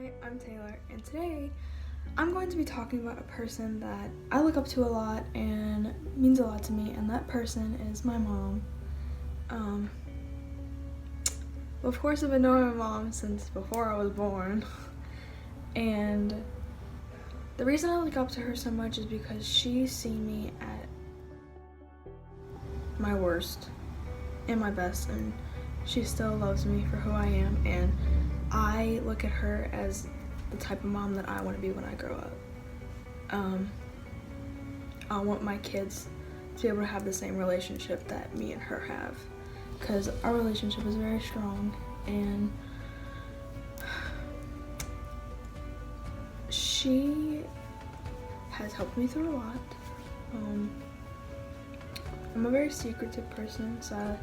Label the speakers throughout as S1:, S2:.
S1: Hi, I'm Taylor, and today I'm going to be talking about a person that I look up to a lot and means a lot to me, and that person is my mom. Of course, I've been knowing my mom since before I was born, and the reason I look up to her so much is because she's seen me at my worst and my best, and she still loves me for who I am, and I look at her as the type of mom that I want to be when I grow up. I want my kids to be able to have the same relationship that me and her have, because our relationship is very strong, and she has helped me through a lot. I'm a very secretive person, so I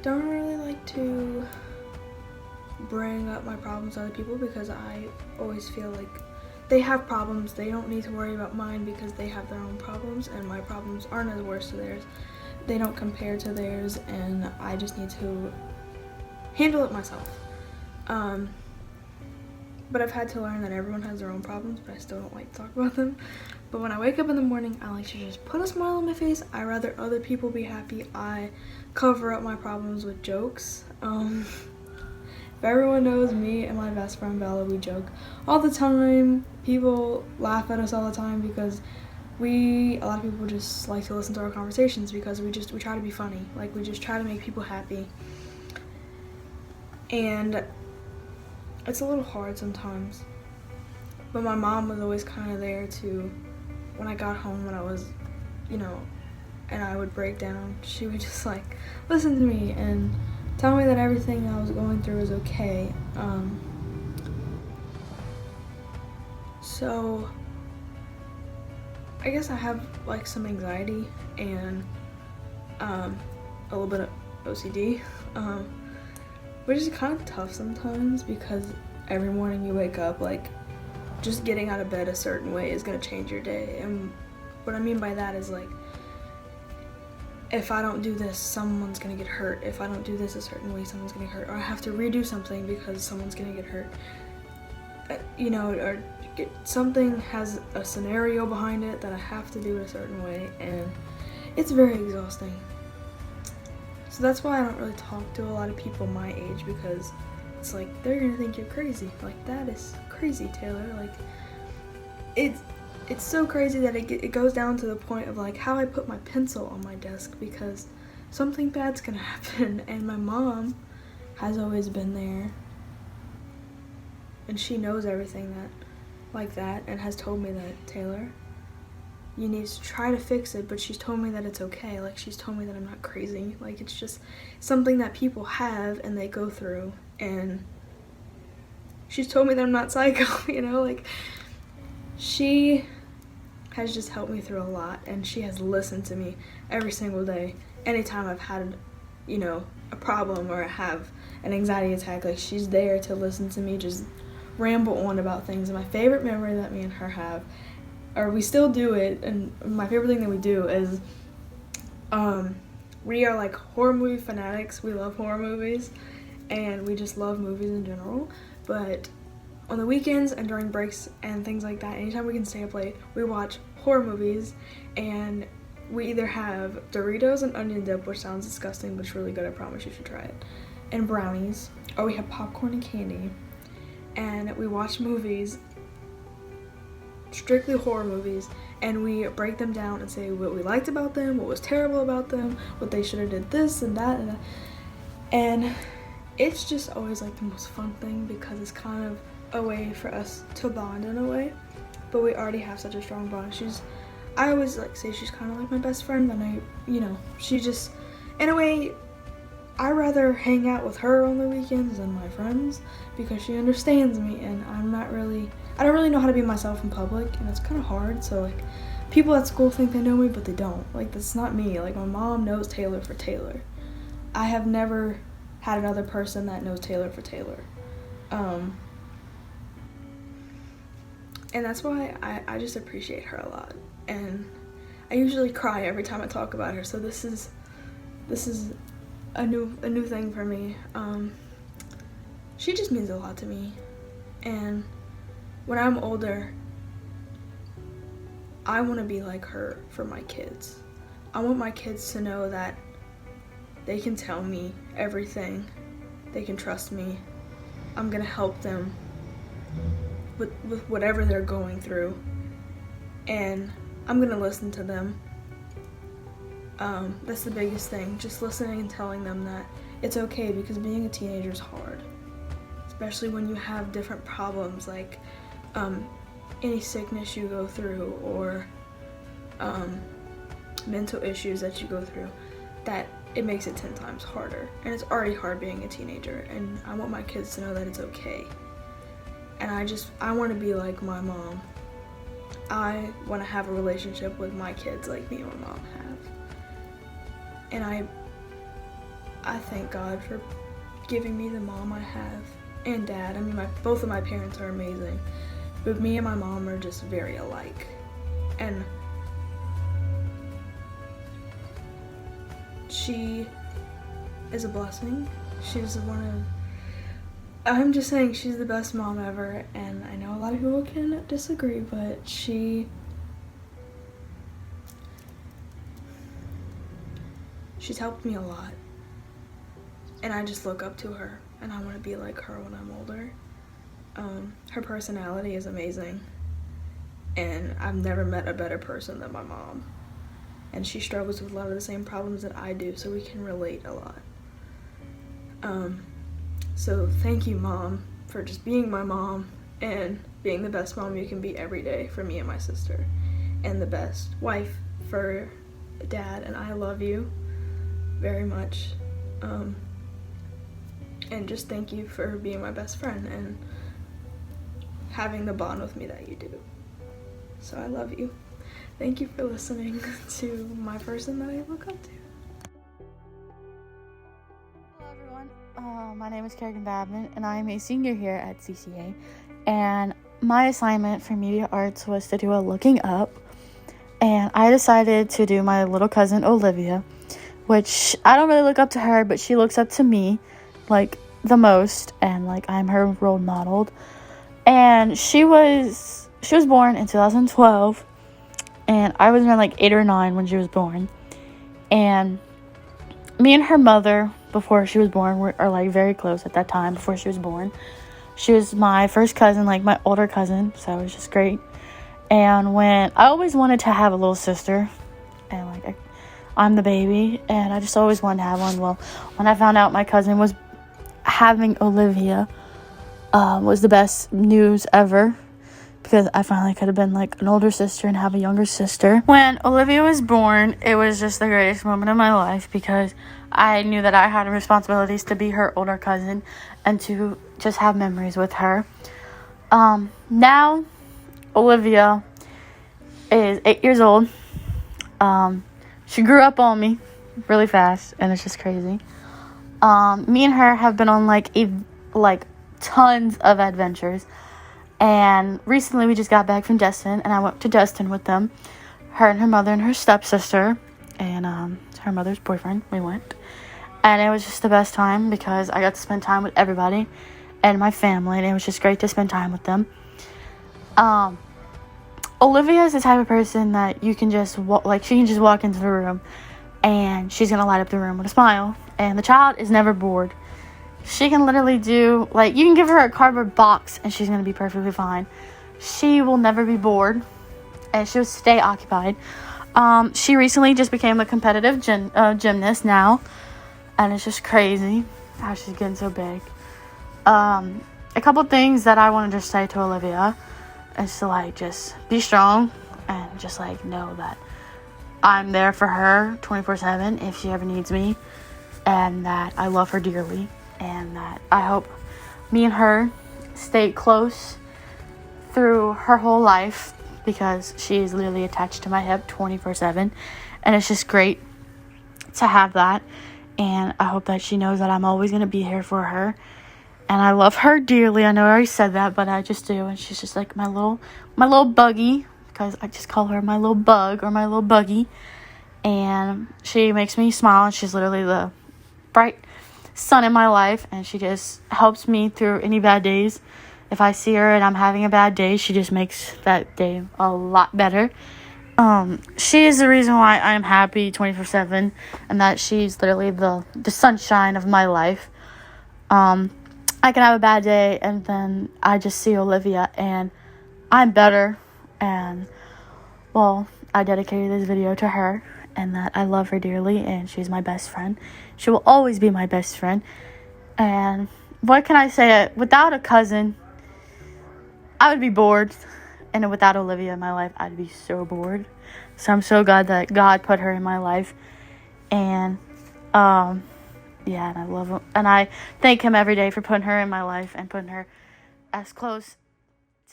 S1: don't really like to bring up my problems to other people, because I always feel like they have problems. They don't need to worry about mine because they have their own problems, and my problems aren't as worse to theirs. They don't compare to theirs, and I just need to handle it myself. But I've had to learn that everyone has their own problems, but I still don't like to talk about them. But when I wake up in the morning, I like to just put a smile on my face. I rather other people be happy. I cover up my problems with jokes. If everyone knows me and my best friend Bella, we joke all the time. People laugh at us all the time because a lot of people just like to listen to our conversations because we try to be funny. Like, we just try to make people happy. And it's a little hard sometimes. But my mom was always kind of there to, when I got home, when I was, and I would break down, she would just like listen to me and tell me that everything I was going through was okay. So I guess I have like some anxiety and a little bit of OCD, which is kind of tough sometimes because every morning you wake up, like, just getting out of bed a certain way is gonna change your day. And what I mean by that is, like, if I don't do this, someone's gonna get hurt. If I don't do this a certain way, someone's gonna get hurt. Or I have to redo something because someone's gonna get hurt. Something has a scenario behind it that I have to do it a certain way, and it's very exhausting. So that's why I don't really talk to a lot of people my age, because it's like, they're gonna think you're crazy. Like, that is crazy, Taylor. Like, it's so crazy that it goes down to the point of like how I put my pencil on my desk, because something bad's gonna happen. And my mom has always been there, and she knows everything like that, and has told me that, Taylor, you need to try to fix it, but she's told me that it's okay. Like, she's told me that I'm not crazy. Like, it's just something that people have and they go through, and she's told me that I'm not psycho, like, she has just helped me through a lot, and she has listened to me every single day. Anytime I've had, a problem or have an anxiety attack, like, she's there to listen to me just ramble on about things. And my favorite memory that me and her have, or we still do it, and my favorite thing that we do is, we are like horror movie fanatics. We love horror movies, and we just love movies in general. But on the weekends and during breaks and things like that, anytime we can stay up late, we watch horror movies, and we either have Doritos and onion dip, which sounds disgusting, but it's really good, I promise you should try it, and brownies, or we have popcorn and candy, and we watch movies, strictly horror movies, and we break them down and say what we liked about them, what was terrible about them, what they should have did this and that, and it's just always like the most fun thing, because it's kind of a way for us to bond in a way. But we already have such a strong bond. I always like say she's kind of like my best friend, and she just, in a way, I rather hang out with her on the weekends than my friends, because she understands me, and I don't really know how to be myself in public, and it's kind of hard. So, like, people at school think they know me, but they don't. Like, that's not me. Like, my mom knows Taylor for Taylor. I have never had another person that knows Taylor for Taylor. And that's why I just appreciate her a lot. And I usually cry every time I talk about her, so this is a new thing for me. She just means a lot to me, and when I'm older, I want to be like her for my kids. I want my kids to know that they can tell me everything. They can trust me. I'm gonna help them with whatever they're going through. And I'm gonna listen to them. That's the biggest thing. Just listening and telling them that it's okay, because being a teenager is hard. Especially when you have different problems, like any sickness you go through, or mental issues that you go through, that it makes it 10 times harder. And it's already hard being a teenager, and I want my kids to know that it's okay. And I want to be like my mom. I want to have a relationship with my kids like me and my mom have. And I thank God for giving me the mom I have, and dad. I mean, both of my parents are amazing, but me and my mom are just very alike. And she is a blessing. She's I'm just saying, she's the best mom ever, and I know a lot of people can disagree, but she's helped me a lot, and I just look up to her, and I want to be like her when I'm older. Her personality is amazing, and I've never met a better person than my mom, and she struggles with a lot of the same problems that I do, so we can relate a lot. So thank you, Mom, for just being my mom and being the best mom you can be every day for me and my sister, and the best wife for Dad, and I love you very much. And just thank you for being my best friend and having the bond with me that you do. So I love you. Thank you for listening to my person that I look up to.
S2: Hello everyone, my name is Babin, and I am a senior here at ccaMA, and my assignment for media arts was to do a looking up, and I decided to do my little cousin Olivia, which I don't really look up to her, but she looks up to me like the most, and like I'm her role model. And she was born in 2012, and I was around like 8 or 9 when she was born. And me and her mother, before she was born, are like very close at that time. Before she was born, she was my first cousin, like my older cousin, so it was just great. And when I always wanted to have a little sister, and like I'm the baby, and I just always wanted to have one. Well, when I found out my cousin was having Olivia, was the best news ever, because I finally could have been like an older sister and have a younger sister. When Olivia was born, it was just the greatest moment of my life, because I knew that I had responsibilities to be her older cousin and to just have memories with her. Now Olivia is 8 years old. She grew up on me really fast, and it's just crazy. Me and her have been on like tons of adventures, and recently we just got back from Destin, and I went to Destin with them, her and her mother and her stepsister, and her mother's boyfriend. We went, and it was just the best time, because I got to spend time with everybody and my family, and it was just great to spend time with them. Olivia is the type of person that you can just she can just walk into the room and she's gonna light up the room with a smile, and the child is never bored. She can literally do, you can give her a cardboard box and she's gonna be perfectly fine. She will never be bored, and she'll stay occupied. She recently just became a competitive gymnast now, and it's just crazy how she's getting so big. A couple things that I want to just say to Olivia is to just be strong, and just know that I'm there for her 24/7 if she ever needs me, and that I love her dearly, and that I hope me and her stay close through her whole life, because she is literally attached to my hip 24/7, and it's just great to have that. And I hope that she knows that I'm always going to be here for her, and I love her dearly. I know I already said that, but I just do, and she's just like my little buggy, because I just call her my little bug, or my little buggy, and she makes me smile, and she's literally the bright sun in my life, and she just helps me through any bad days, If I see her and I'm having a bad day, she just makes that day a lot better. She is the reason why I'm happy 24/7, and that she's literally the sunshine of my life. I can have a bad day, and then I just see Olivia, and I'm better. And, well, I dedicated this video to her, and that I love her dearly, and she's my best friend. She will always be my best friend. And what can I say? Without a cousin, I would be bored. And without Olivia in my life, I'd be so bored. So I'm so glad that God put her in my life. And, yeah, and I love him. And I thank him every day for putting her in my life and putting her as close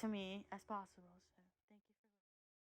S2: to me as possible.